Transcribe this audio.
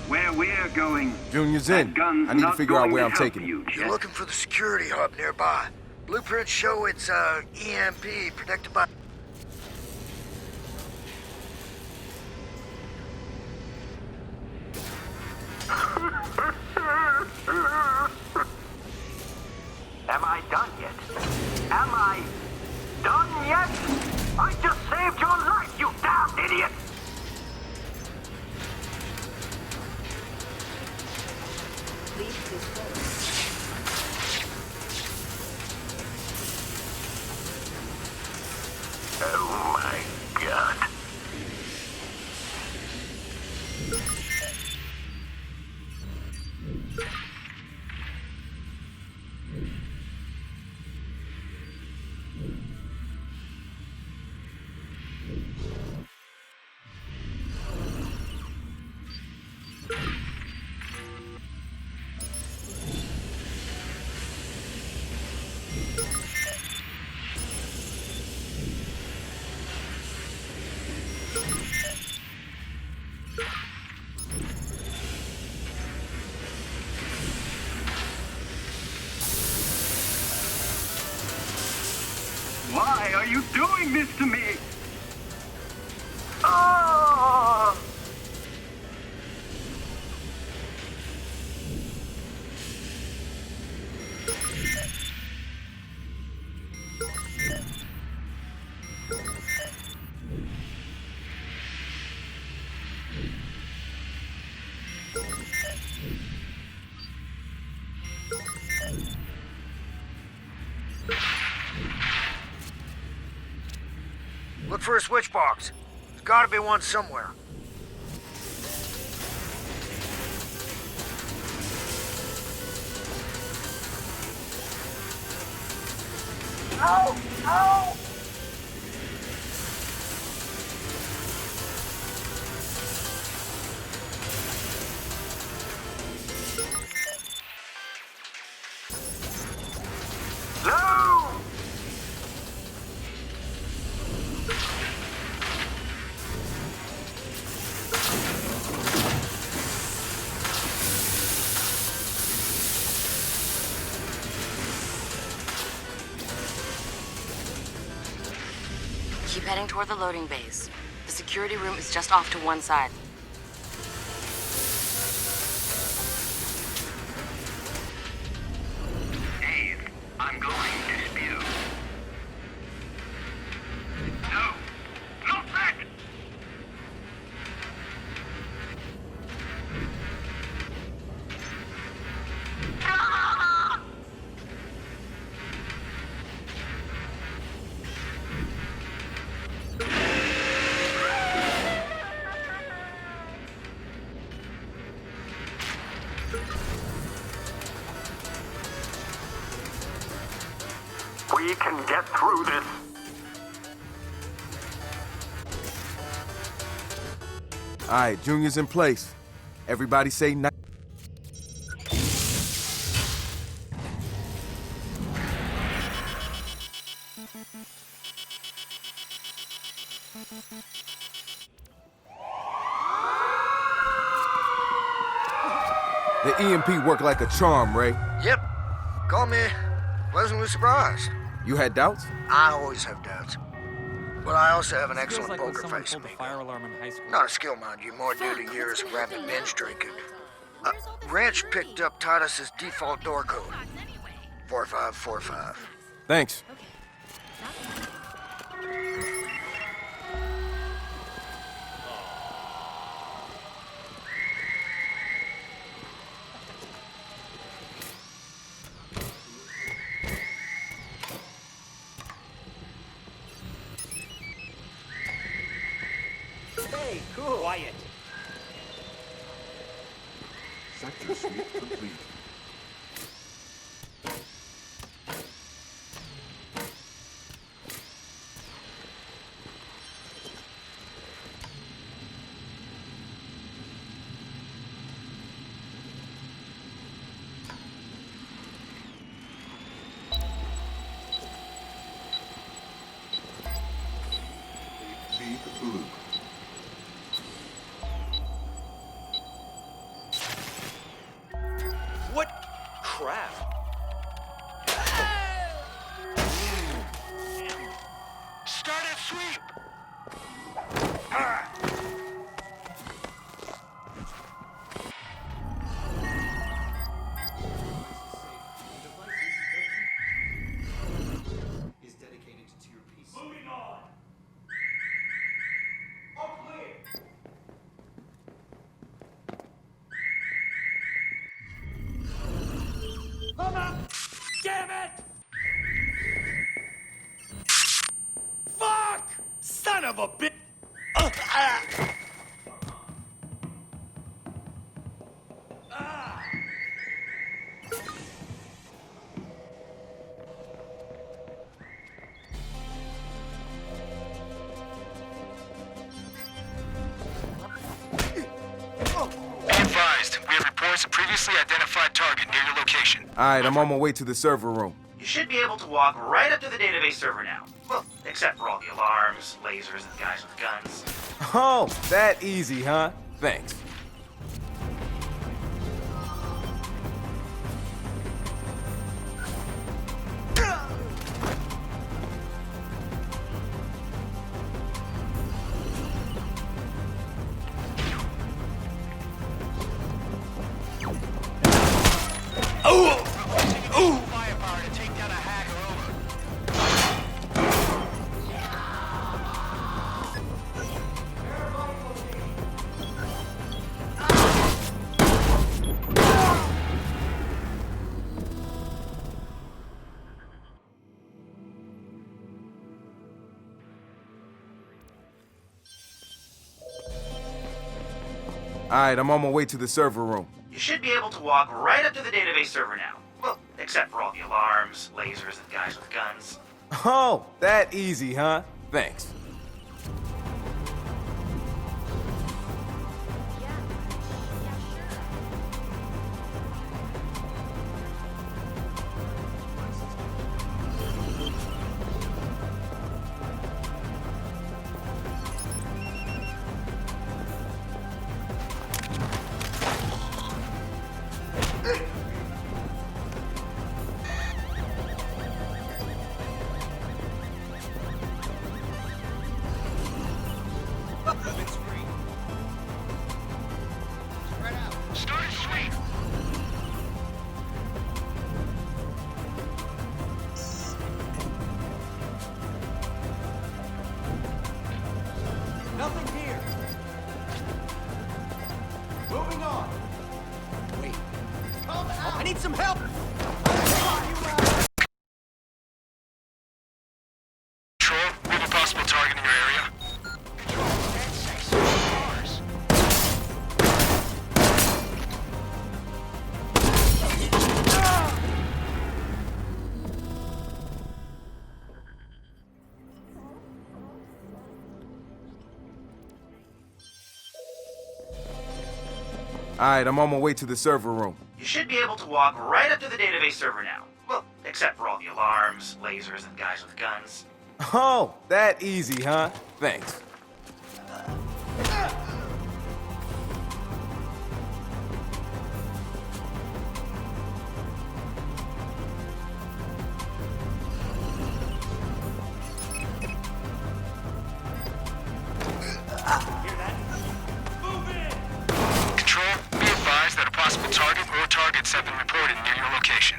Where we're going. Junior's in. I need to figure out where I'm taking him. You're looking for the security hub nearby. Blueprints show it's EMP protected by... Am I done yet? Am I done yet? I just saved your life, you damned idiot! Oh my God. Why are you doing this to me? Oh! Look for a switch box. There's gotta be one somewhere. Ow! Ow! No! Keep heading toward the loading bays. The security room is just off to one side. Dave, I'm going to spew. No! Not that! Ah! We can get through this. All right, Junior's in place. Everybody say night. The EMP worked like a charm, Ray. Yep. Call me pleasantly surprised. You had doubts? I always have doubts. But I also have an Feels excellent like when poker someone face, pulled the amigo. fire alarm in high school. Not a skill, mind you, more due to years of rapid binge drinking. Ranch picked up Titus's default door code. 4545. Thanks. Hey, cool. Quiet. Sector sweep complete. Lead the loop. of a bitch! Be advised, we have reports of previously identified target near your location. Alright, I'm on my way to the server room. You should be able to walk right up to the database server now. Well, except for all the alarms, lasers, and guys with guns. Oh, that easy, huh? Thanks. Firepower to take down a hacker over. Alright, I'm on my way to the server room. You should be able to walk right up to the database server now. Well, except for all the alarms, lasers, and guys with guns. Oh, that easy, huh? Thanks. Start sweep. Nothing here! Moving on! Wait. Come out! I need some help! Control, we have a possible target in your area. Control, 10-6, cars. Alright, I'm on my way to the server room. You should be able to walk right up to the database server now. Well, except for all the alarms, lasers, and guys with guns. Oh, that easy, huh? Thanks. Control, be advised that a possible target or targets have been reported near your location.